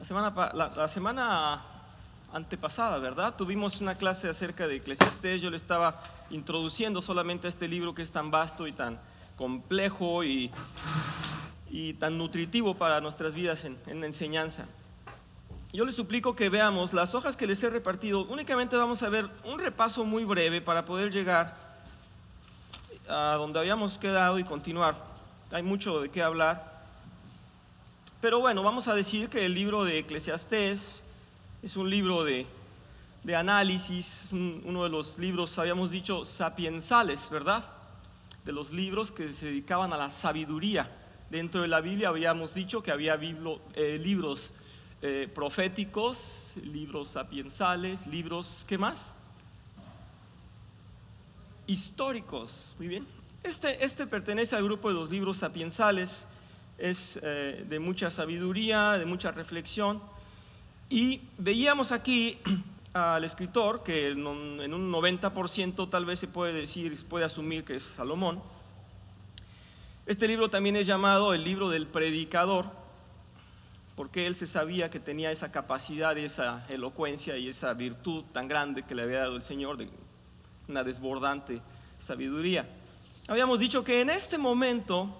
La semana antepasada, ¿verdad? Tuvimos una clase acerca de Eclesiastés. Yo le estaba introduciendo solamente a este libro que es tan vasto y tan complejo y tan nutritivo para nuestras vidas en la enseñanza. Yo les suplico que veamos las hojas que les he repartido. Únicamente vamos a ver un repaso muy breve para poder llegar a donde habíamos quedado y continuar. Hay mucho de qué hablar. Pero bueno, vamos a decir que el libro de Eclesiastés es un libro de análisis, es uno de los libros, habíamos dicho, sapiensales, ¿verdad? De los libros que se dedicaban a la sabiduría. Dentro de la Biblia habíamos dicho que había libros proféticos, libros sapiensales, libros, ¿qué más? Históricos, muy bien. Este pertenece al grupo de los libros sapiensales, es de mucha sabiduría, de mucha reflexión, y veíamos aquí al escritor, que en un 90% tal vez se puede asumir que es Salomón. Este libro también es llamado el libro del predicador, porque él se sabía que tenía esa capacidad, esa elocuencia y esa virtud tan grande que le había dado el Señor, de una desbordante sabiduría. Habíamos dicho que en este momento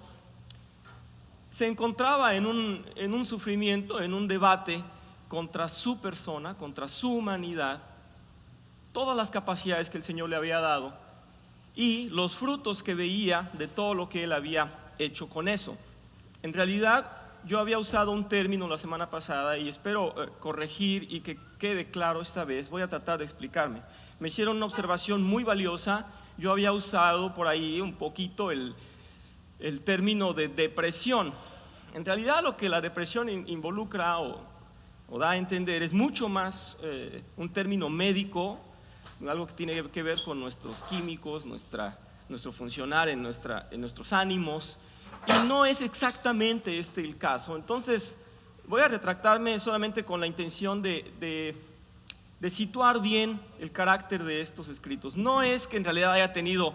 se encontraba en un sufrimiento, en un debate contra su persona, contra su humanidad, todas las capacidades que el Señor le había dado y los frutos que veía de todo lo que él había hecho con eso. En realidad, yo había usado un término la semana pasada y espero corregir y que quede claro esta vez. Voy a tratar de explicarme. Me hicieron una observación muy valiosa. Yo había usado por ahí un poquito el término de depresión. En realidad lo que la depresión involucra o da a entender es mucho más un término médico, algo que tiene que ver con nuestros químicos, nuestro funcionar en nuestros ánimos, y no es exactamente este el caso. Entonces voy a retractarme solamente con la intención de situar bien el carácter de estos escritos. No es que en realidad haya tenido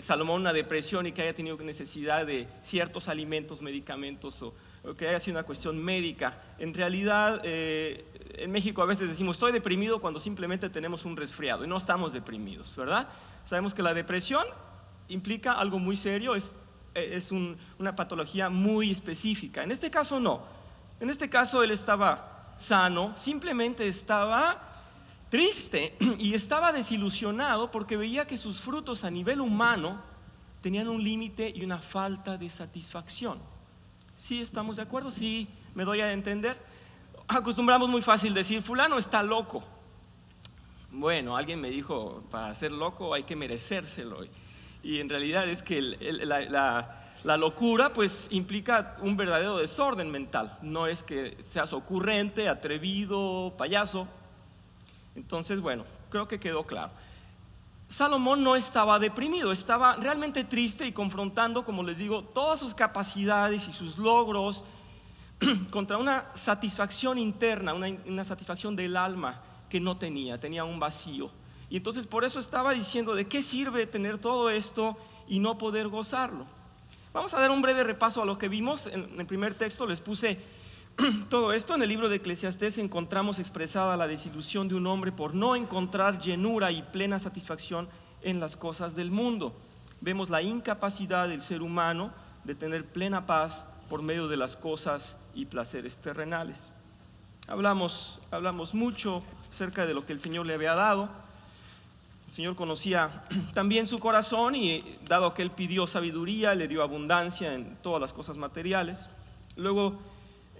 Salomón una depresión y que haya tenido necesidad de ciertos alimentos, medicamentos o que haya sido una cuestión médica. En realidad, en México a veces decimos estoy deprimido cuando simplemente tenemos un resfriado y no estamos deprimidos, ¿verdad? Sabemos que la depresión implica algo muy serio, es una patología muy específica. En este caso no. En este caso él estaba sano, simplemente estaba triste y estaba desilusionado porque veía que sus frutos a nivel humano tenían un límite y una falta de satisfacción. ¿Sí estamos de acuerdo? ¿Sí me doy a entender? Acostumbramos muy fácil decir, fulano está loco. Bueno, alguien me dijo, para ser loco hay que merecérselo. Y en realidad es que la locura pues implica un verdadero desorden mental. No es que seas ocurrente, atrevido, payaso. Entonces, bueno, creo que quedó claro. Salomón no estaba deprimido, estaba realmente triste y confrontando, como les digo, todas sus capacidades y sus logros contra una satisfacción interna, una satisfacción del alma que no tenía un vacío. Y entonces por eso estaba diciendo, ¿de qué sirve tener todo esto y no poder gozarlo? Vamos a dar un breve repaso a lo que vimos. En el primer texto les puse todo esto. En el libro de Eclesiastés encontramos expresada la desilusión de un hombre por no encontrar llenura y plena satisfacción en las cosas del mundo. Vemos la incapacidad del ser humano de tener plena paz por medio de las cosas y placeres terrenales. Hablamos mucho acerca de lo que el Señor le había dado. El Señor conocía también su corazón y dado que Él pidió sabiduría, le dio abundancia en todas las cosas materiales. Luego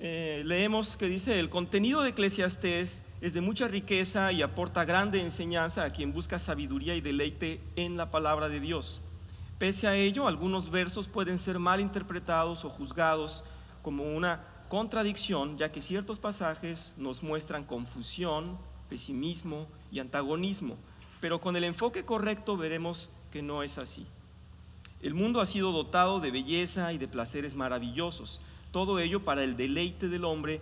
leemos que dice, el contenido de Eclesiastés es de mucha riqueza y aporta grande enseñanza a quien busca sabiduría y deleite en la palabra de Dios. Pese a ello, algunos versos pueden ser mal interpretados o juzgados como una contradicción, ya que ciertos pasajes nos muestran confusión, pesimismo y antagonismo, pero con el enfoque correcto veremos que no es así. El mundo ha sido dotado de belleza y de placeres maravillosos, todo ello para el deleite del hombre,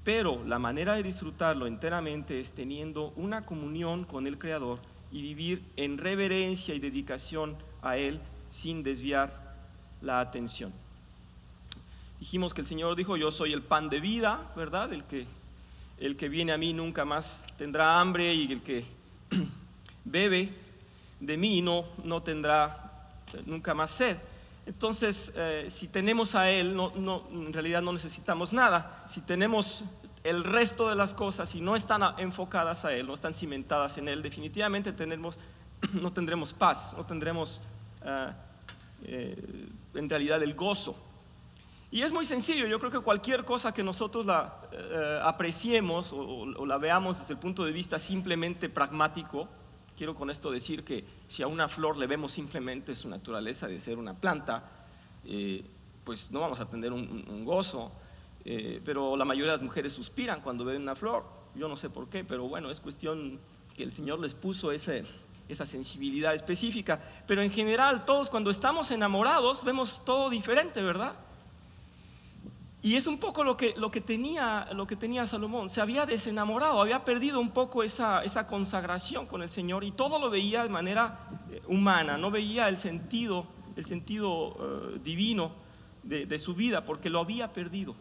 pero la manera de disfrutarlo enteramente es teniendo una comunión con el Creador y vivir en reverencia y dedicación a Él sin desviar la atención. Dijimos que el Señor dijo, yo soy el pan de vida, ¿verdad? El que el que viene a mí nunca más tendrá hambre, y el que bebe de mí no tendrá nunca más sed. Entonces, si tenemos a Él, en realidad no necesitamos nada. Si tenemos el resto de las cosas y no están enfocadas a Él, no están cimentadas en Él, definitivamente no tendremos paz, no tendremos en realidad el gozo. Y es muy sencillo. Yo creo que cualquier cosa que nosotros la apreciemos o la veamos desde el punto de vista simplemente pragmático, quiero con esto decir que si a una flor le vemos simplemente su naturaleza de ser una planta, pues no vamos a tener un gozo, pero la mayoría de las mujeres suspiran cuando ven una flor. Yo no sé por qué, pero bueno, es cuestión que el Señor les puso esa sensibilidad específica. Pero en general, todos cuando estamos enamorados vemos todo diferente, ¿verdad? Y es un poco lo que tenía Salomón. Se había desenamorado, había perdido un poco esa consagración con el Señor, y todo lo veía de manera humana, no veía el sentido divino de su vida, porque lo había perdido.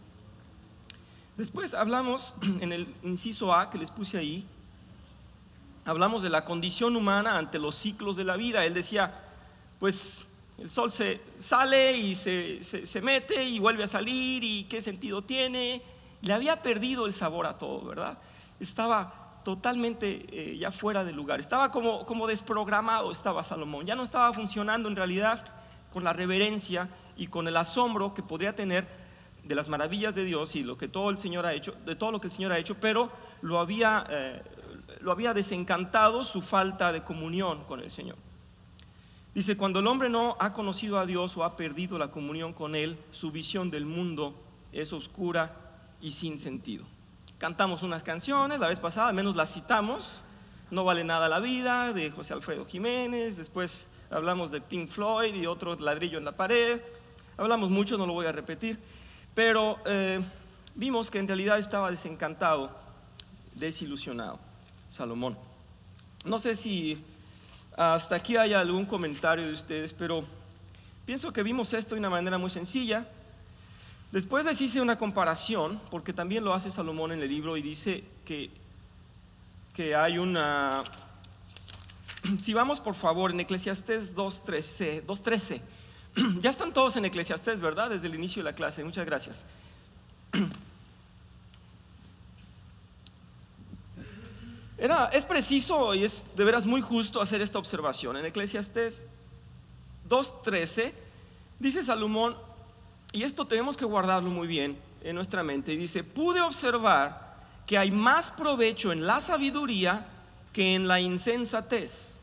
Después hablamos, en el inciso A que les puse ahí, hablamos de la condición humana ante los ciclos de la vida. Él decía, pues el sol se sale y se mete y vuelve a salir, y qué sentido tiene. Le había perdido el sabor a todo, ¿verdad? Estaba totalmente ya fuera de lugar, estaba como desprogramado. Estaba Salomón, ya no estaba funcionando en realidad con la reverencia y con el asombro que podría tener de las maravillas de Dios y lo que todo el Señor ha hecho, de todo lo que el Señor ha hecho, pero lo había desencantado su falta de comunión con el Señor. Dice, cuando el hombre no ha conocido a Dios o ha perdido la comunión con Él, su visión del mundo es oscura y sin sentido. Cantamos unas canciones, la vez pasada, al menos las citamos, No vale nada la vida, de José Alfredo Jiménez. Después hablamos de Pink Floyd y otro ladrillo en la pared. Hablamos mucho, no lo voy a repetir, pero vimos que en realidad estaba desencantado, desilusionado Salomón. No sé si hasta aquí hay algún comentario de ustedes, pero pienso que vimos esto de una manera muy sencilla. Después les hice una comparación, porque también lo hace Salomón en el libro, y dice que hay una... Si vamos por favor en Eclesiastés 2.13, ya están todos en Eclesiastés, ¿verdad? Desde el inicio de la clase, muchas gracias. Es preciso y es de veras muy justo hacer esta observación. En Eclesiastés 2.13 dice Salomón, y esto tenemos que guardarlo muy bien en nuestra mente, y dice, pude observar que hay más provecho en la sabiduría que en la insensatez,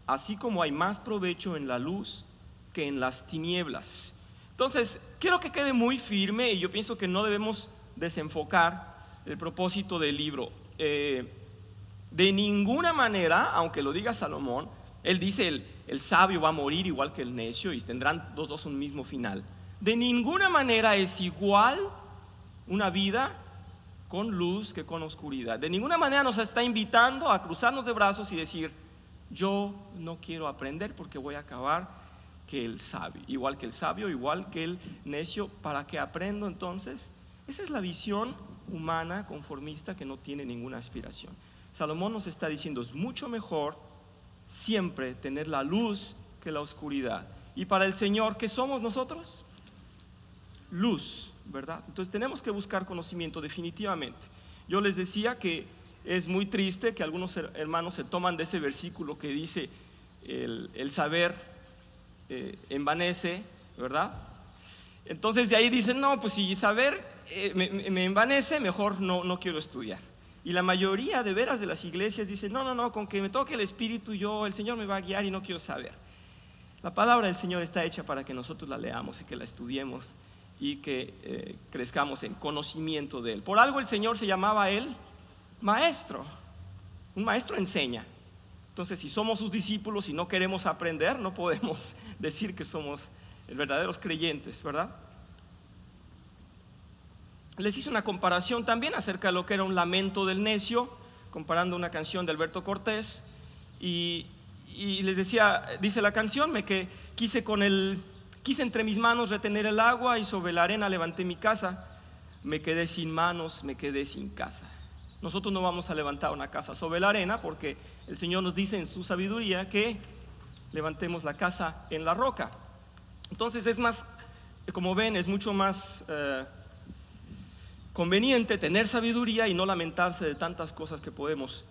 así como hay más provecho en la luz que en las tinieblas. Entonces, quiero que quede muy firme, y yo pienso que no debemos desenfocar el propósito del libro. De ninguna manera, aunque lo diga Salomón, él dice el sabio va a morir igual que el necio y tendrán los dos un mismo final. De ninguna manera es igual una vida con luz que con oscuridad. De ninguna manera nos está invitando a cruzarnos de brazos y decir, yo no quiero aprender porque voy a acabar que el sabio, igual que el sabio, igual que el necio. ¿Para qué aprendo entonces? Esa es la visión humana conformista que no tiene ninguna aspiración. Salomón nos está diciendo, es mucho mejor siempre tener la luz que la oscuridad. Y para el Señor, ¿qué somos nosotros? Luz, ¿verdad? Entonces tenemos que buscar conocimiento definitivamente. Yo les decía que es muy triste que algunos hermanos se toman de ese versículo que dice el saber envanece, ¿verdad? Entonces de ahí dicen, no, pues si saber me envanece, mejor no quiero estudiar. Y la mayoría de veras de las iglesias dicen, no, con que me toque el Espíritu el Señor me va a guiar y no quiero saber. La palabra del Señor está hecha para que nosotros la leamos y que la estudiemos y que crezcamos en conocimiento de Él. Por algo el Señor se llamaba a Él maestro. Un maestro enseña. Entonces, si somos sus discípulos y no queremos aprender, no podemos decir que somos verdaderos creyentes, ¿verdad? Les hice una comparación también acerca de lo que era un lamento del necio, comparando una canción de Alberto Cortés, y les decía, dice la canción, quise entre mis manos retener el agua y sobre la arena levanté mi casa, me quedé sin manos, me quedé sin casa. Nosotros no vamos a levantar una casa sobre la arena porque el Señor nos dice en su sabiduría que levantemos la casa en la roca. Entonces es más, como ven, es mucho más conveniente tener sabiduría y no lamentarse de tantas cosas que podemos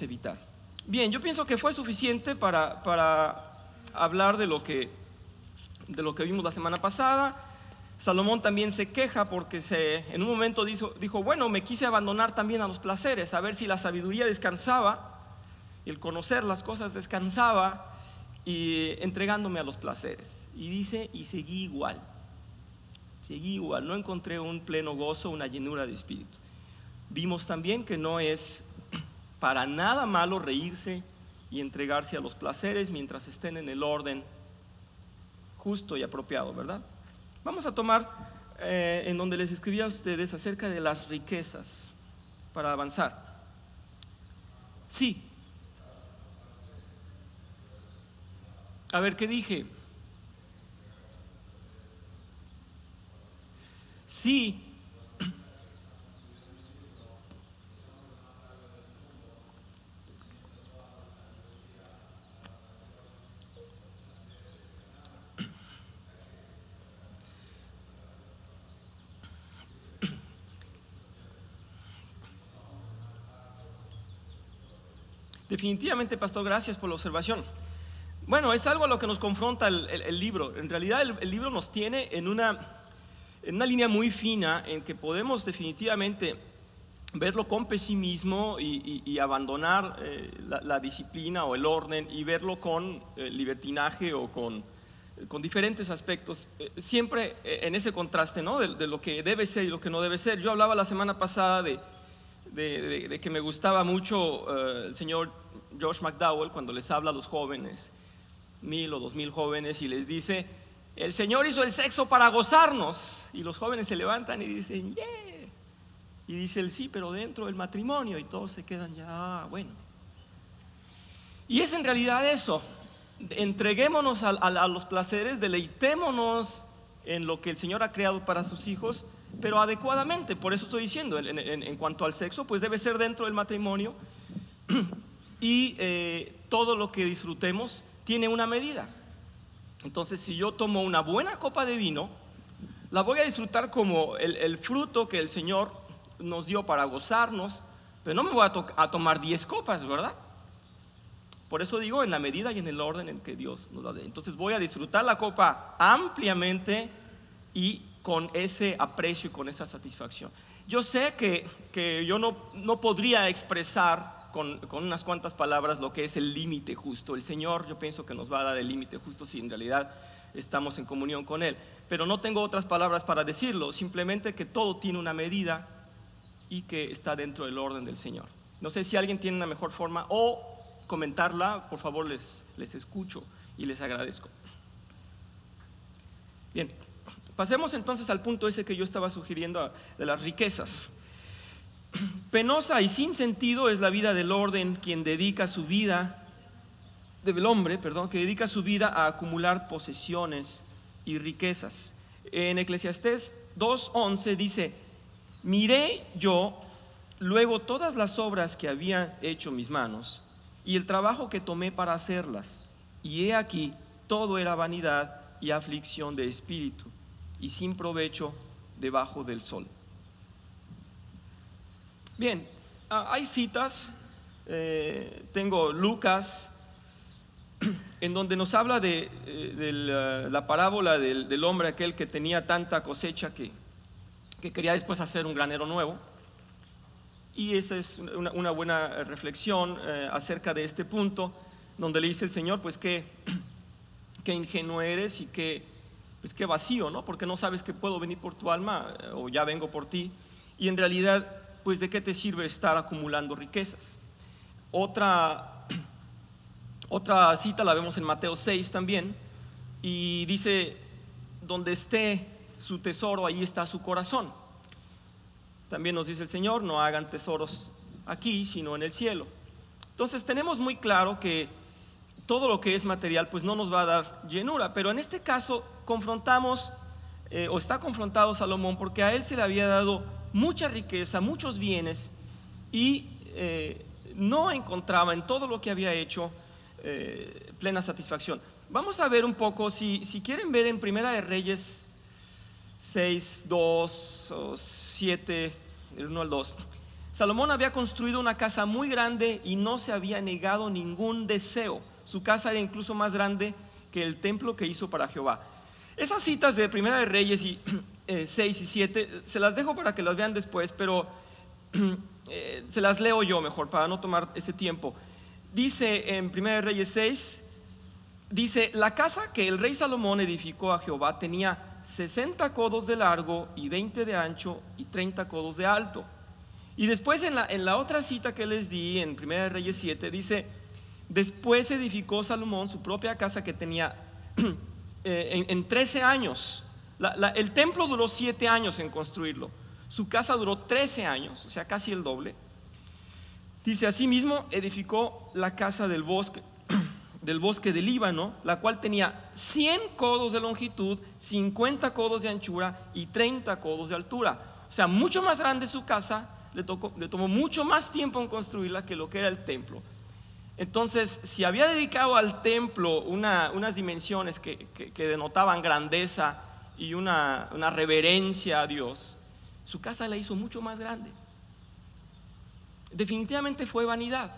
evitar. Bien, yo pienso que fue suficiente para hablar de lo que vimos la semana pasada. Salomón también se queja porque en un momento dijo, bueno, me quise abandonar también a los placeres, a ver si la sabiduría descansaba, y el conocer las cosas descansaba, y entregándome a los placeres. Y dice, y seguí igual, no encontré un pleno gozo, una llenura de espíritu. Vimos también que no es para nada malo reírse y entregarse a los placeres mientras estén en el orden justo y apropiado, ¿verdad? Vamos a tomar en donde les escribí a ustedes acerca de las riquezas para avanzar. Sí. A ver, ¿qué dije? Sí. Definitivamente, pastor, gracias por la observación. Bueno, es algo a lo que nos confronta el libro. En realidad el libro nos tiene en una línea muy fina en que podemos definitivamente verlo con pesimismo y abandonar la disciplina o el orden, y verlo con libertinaje o con diferentes aspectos, siempre en ese contraste, ¿no? de lo que debe ser y lo que no debe ser. Yo hablaba la semana pasada de que me gustaba mucho el señor Josh McDowell cuando les habla a los jóvenes, 1000 o 2000 jóvenes, y les dice: el Señor hizo el sexo para gozarnos. Y los jóvenes se levantan y dicen: yeah. Y dice él: sí, pero dentro del matrimonio. Y todos se quedan ya, bueno. Y es en realidad eso. Entreguémonos a los placeres, deleitémonos en lo que el Señor ha creado para sus hijos, pero adecuadamente. Por eso estoy diciendo, en cuanto al sexo, pues debe ser dentro del matrimonio. Y todo lo que disfrutemos tiene una medida. Entonces, si yo tomo una buena copa de vino, la voy a disfrutar como el fruto que el Señor nos dio para gozarnos, pero no me voy a tomar 10 copas, ¿verdad? Por eso digo, en la medida y en el orden en que Dios nos da. Entonces voy a disfrutar la copa ampliamente y con ese aprecio y con esa satisfacción. Yo sé que yo no podría expresar con unas cuantas palabras lo que es el límite justo. El Señor, yo pienso que nos va a dar el límite justo si en realidad estamos en comunión con Él. Pero no tengo otras palabras para decirlo, simplemente que todo tiene una medida y que está dentro del orden del Señor. No sé si alguien tiene una mejor forma o comentarla, por favor les escucho y les agradezco. Bien, pasemos entonces al punto ese que yo estaba sugiriendo de las riquezas. Penosa y sin sentido es la vida del orden, del hombre, que dedica su vida a acumular posesiones y riquezas. En Eclesiastés 2:11 dice: miré yo luego todas las obras que había hecho mis manos y el trabajo que tomé para hacerlas, y he aquí, todo era vanidad y aflicción de espíritu, y sin provecho debajo del sol. Bien, hay citas, tengo Lucas, en donde nos habla de la parábola del hombre aquel que tenía tanta cosecha que quería después hacer un granero nuevo. Y esa es una buena reflexión acerca de este punto, donde le dice el Señor: pues qué ingenuo eres y qué vacío, ¿no? Porque no sabes que puedo venir por tu alma, o ya vengo por ti. Y en realidad, pues ¿de qué te sirve estar acumulando riquezas? Otra cita la vemos en Mateo 6 también, y dice: donde esté su tesoro, ahí está su corazón. También nos dice el Señor: no hagan tesoros aquí, sino en el cielo. Entonces tenemos muy claro que todo lo que es material pues no nos va a dar llenura, pero en este caso está confrontado Salomón, porque a él se le había dado mucha riqueza, muchos bienes, y no encontraba en todo lo que había hecho plena satisfacción. Vamos a ver un poco, si quieren ver en Primera de Reyes 6, 2 o 7, el 1 al 2. Salomón había construido una casa muy grande y no se había negado ningún deseo. Su casa era incluso más grande que el templo que hizo para Jehová. Esas citas de Primera de Reyes 6 y 7 se las dejo para que las vean después, pero se las leo yo mejor para no tomar ese tiempo. Dice en Primera de Reyes 6, dice: la casa que el rey Salomón edificó a Jehová tenía 60 codos de largo y 20 de ancho y 30 codos de alto. Y después en la otra cita que les di en Primera de Reyes 7 dice: después edificó Salomón su propia casa que tenía en 13 años. El templo duró 7 años en construirlo, su casa duró 13 años, o sea casi el doble. Dice: asimismo edificó la casa del bosque del Líbano, la cual tenía 100 codos de longitud, 50 codos de anchura y 30 codos de altura. O sea, mucho más grande su casa, le tomó mucho más tiempo en construirla que lo que era el templo. Entonces, si había dedicado al templo unas dimensiones que denotaban grandeza y una reverencia a Dios, su casa la hizo mucho más grande. Definitivamente fue vanidad.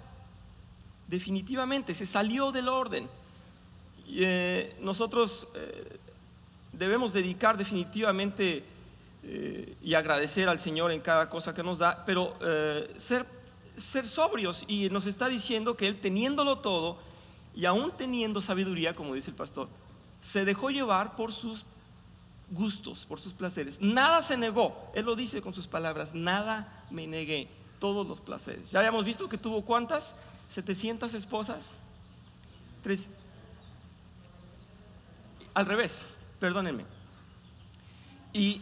Definitivamente se salió del orden. Nosotros debemos dedicar definitivamente y agradecer al Señor en cada cosa que nos da, pero ser sobrios. Y nos está diciendo que Él, teniéndolo todo y aún teniendo sabiduría, como dice el pastor, se dejó llevar por sus gustos, por sus placeres. Nada se negó. Él lo dice con sus palabras: nada me negué, todos los placeres. Ya habíamos visto que tuvo ¿cuántas? 700 esposas. Al revés, perdónenme. Y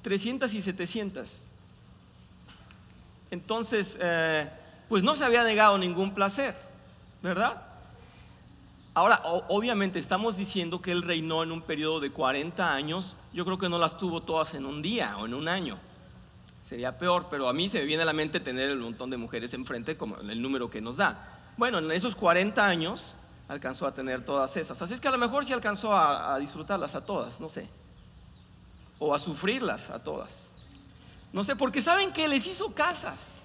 300 y 700. Entonces, pues no se había negado ningún placer, ¿verdad? Ahora, obviamente estamos diciendo que él reinó en un periodo de 40 años. Yo creo que no las tuvo todas en un día o en un año. Sería peor, pero a mí se me viene a la mente tener el montón de mujeres enfrente, como el número que nos da. Bueno, en esos 40 años alcanzó a tener todas esas. Así es que a lo mejor sí alcanzó a disfrutarlas a todas, no sé. O a sufrirlas a todas. No sé, porque ¿saben qué? Les hizo casas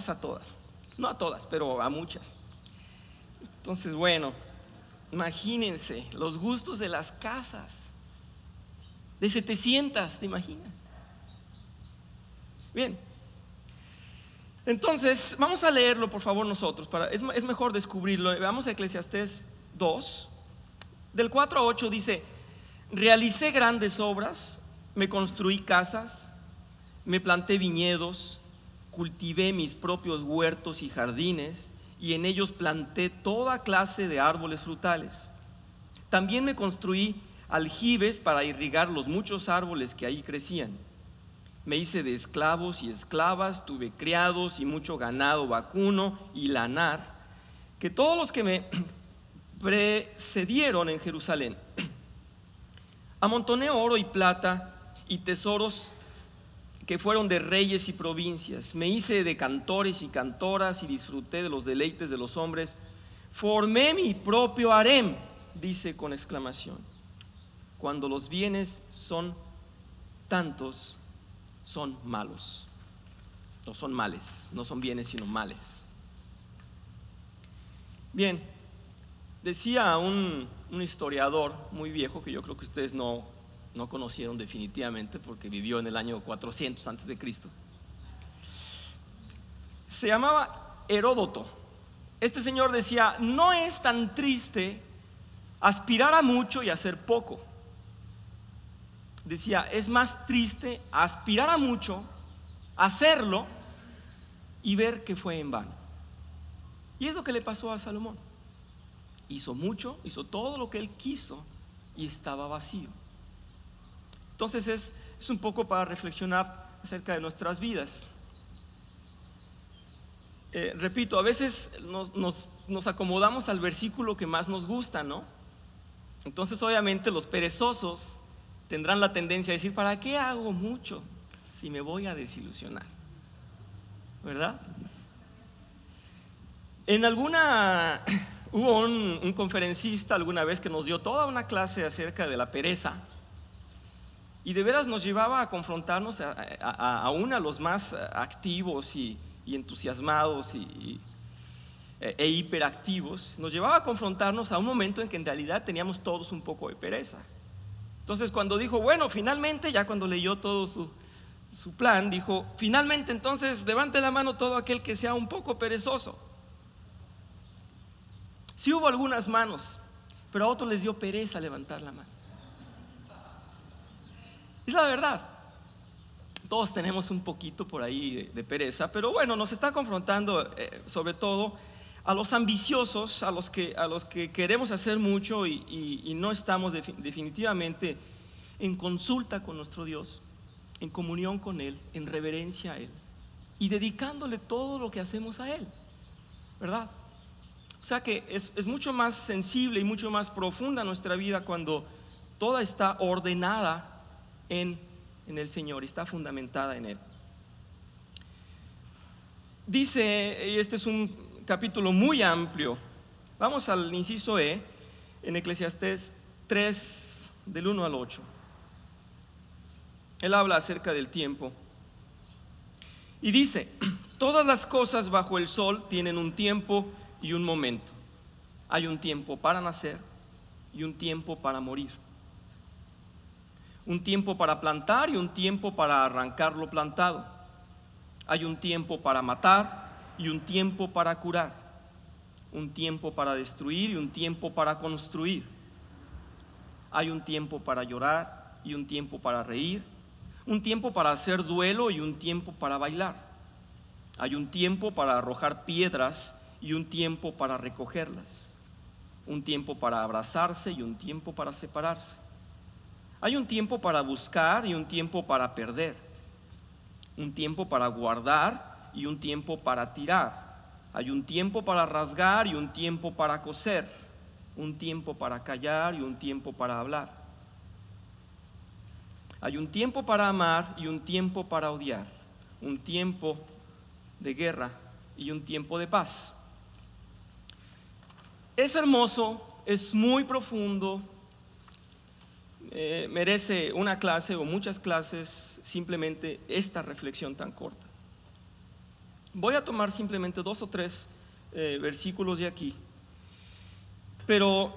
a todas. No a todas, pero a muchas. Entonces, bueno, imagínense los gustos de las casas. De 700, ¿te imaginas? Bien. Entonces, vamos a leerlo, por favor, nosotros. Es mejor descubrirlo. Vamos a Eclesiastés 2. Del 4 a 8 dice: realicé grandes obras, me construí casas, me planté viñedos, cultivé mis propios huertos y jardines, y en ellos planté toda clase de árboles frutales. También me construí aljibes para irrigar los muchos árboles que ahí crecían. Me hice de esclavos y esclavas, tuve criados y mucho ganado vacuno y lanar, que todos los que me precedieron en Jerusalén. Amontoné oro y plata y tesoros que fueron de reyes y provincias. Me hice de cantores y cantoras y disfruté de los deleites de los hombres. Formé mi propio harem, dice con exclamación. Cuando los bienes son tantos, son malos. No son males, no son bienes sino males. Bien, decía un historiador muy viejo, que yo creo que ustedes no conocieron definitivamente porque vivió en el año 400 antes de Cristo. Se llamaba Heródoto. Este señor decía: no es tan triste aspirar a mucho y hacer poco. Decía: es más triste aspirar a mucho, hacerlo y ver que fue en vano. Y es lo que le pasó a Salomón. Hizo mucho, hizo todo lo que él quiso y estaba vacío. Entonces es un poco para reflexionar acerca de nuestras vidas. Repito, a veces nos acomodamos al versículo que más nos gusta, ¿no? Entonces obviamente los perezosos tendrán la tendencia a decir: ¿para qué hago mucho si me voy a desilusionar? ¿verdad? Hubo un conferencista alguna vez que nos dio toda una clase acerca de la pereza, y de veras nos llevaba a confrontarnos aún a los más activos y entusiasmados e hiperactivos. Nos llevaba a confrontarnos a un momento en que en realidad teníamos todos un poco de pereza. Entonces, cuando dijo, bueno, finalmente, ya cuando leyó todo su plan, dijo, finalmente, entonces, levante la mano todo aquel que sea un poco perezoso. Sí hubo algunas manos, pero a otros les dio pereza levantar la mano. Es la verdad. Todos tenemos un poquito por ahí de pereza, pero bueno, nos está confrontando sobre todo a los ambiciosos, a los que queremos hacer mucho y no estamos definitivamente en consulta con nuestro Dios, en comunión con Él, en reverencia a Él y dedicándole todo lo que hacemos a Él, ¿verdad? O sea que es mucho más sensible y mucho más profunda nuestra vida cuando toda está ordenada en el Señor, está fundamentada en Él. Dice, y este es un capítulo muy amplio, vamos al inciso E, en Eclesiastés 3, del 1 al 8. Él habla acerca del tiempo y dice, todas las cosas bajo el sol tienen un tiempo y un momento. Hay un tiempo para nacer y un tiempo para morir. Un tiempo para plantar y un tiempo para arrancar lo plantado. Hay un tiempo para matar y un tiempo para curar. Un tiempo para destruir y un tiempo para construir. Hay un tiempo para llorar y un tiempo para reír. Un tiempo para hacer duelo y un tiempo para bailar. Hay un tiempo para arrojar piedras y un tiempo para recogerlas. Un tiempo para abrazarse y un tiempo para separarse. Hay un tiempo para buscar y un tiempo para perder. Un tiempo para guardar y un tiempo para tirar. Hay un tiempo para rasgar y un tiempo para coser. Un tiempo para callar y un tiempo para hablar. Hay un tiempo para amar y un tiempo para odiar. Un tiempo de guerra y un tiempo de paz. Es hermoso, es muy profundo. Merece una clase o muchas clases simplemente esta reflexión tan corta. Voy a tomar simplemente 2 o 3 versículos de aquí, pero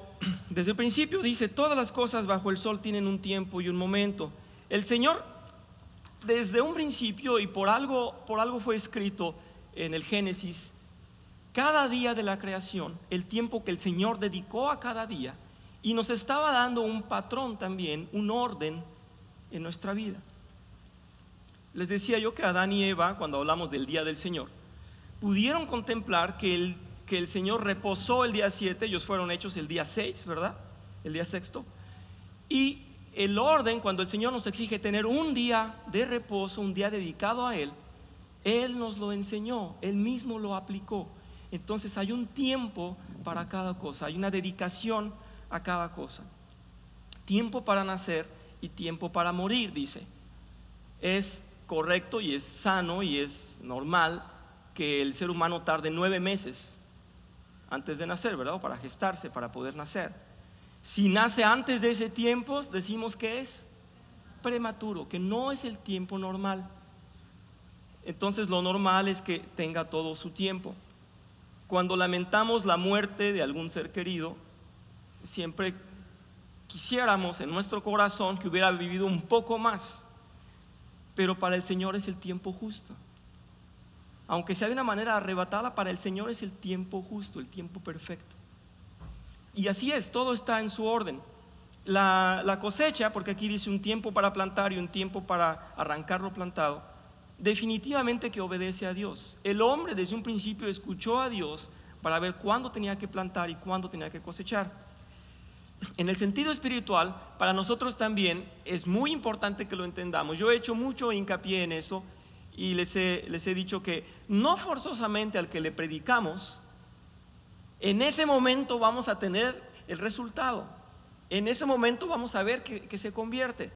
desde el principio dice, todas las cosas bajo el sol tienen un tiempo y un momento. El Señor, desde un principio, y por algo fue escrito en el Génesis, cada día de la creación, el tiempo que el Señor dedicó a cada día, y nos estaba dando un patrón también, un orden en nuestra vida. Les decía yo que Adán y Eva, cuando hablamos del día del Señor, pudieron contemplar que el Señor reposó el día 7, ellos fueron hechos el día 6, ¿verdad? El día sexto. Y el orden, cuando el Señor nos exige tener un día de reposo, un día dedicado a Él, Él nos lo enseñó, Él mismo lo aplicó. Entonces hay un tiempo para cada cosa, hay una dedicación a cada cosa. Tiempo para nacer y tiempo para morir, dice. Es correcto y es sano y es normal que el ser humano tarde 9 meses antes de nacer, ¿verdad? O para gestarse, para poder nacer. Si nace antes de ese tiempo, decimos que es prematuro, que no es el tiempo normal. Entonces lo normal es que tenga todo su tiempo. Cuando lamentamos la muerte de algún ser querido, siempre quisiéramos en nuestro corazón que hubiera vivido un poco más, pero para el Señor es el tiempo justo. Aunque sea de una manera arrebatada, para el Señor es el tiempo justo, el tiempo perfecto. Y así es, todo está en su orden. La cosecha, porque aquí dice un tiempo para plantar y un tiempo para arrancar lo plantado, definitivamente que obedece a Dios. El hombre desde un principio escuchó a Dios para ver cuándo tenía que plantar y cuándo tenía que cosechar. En el sentido espiritual, para nosotros también es muy importante que lo entendamos. Yo he hecho mucho hincapié en eso y les he dicho que no forzosamente al que le predicamos, en ese momento vamos a tener el resultado. En ese momento vamos a ver que se convierte.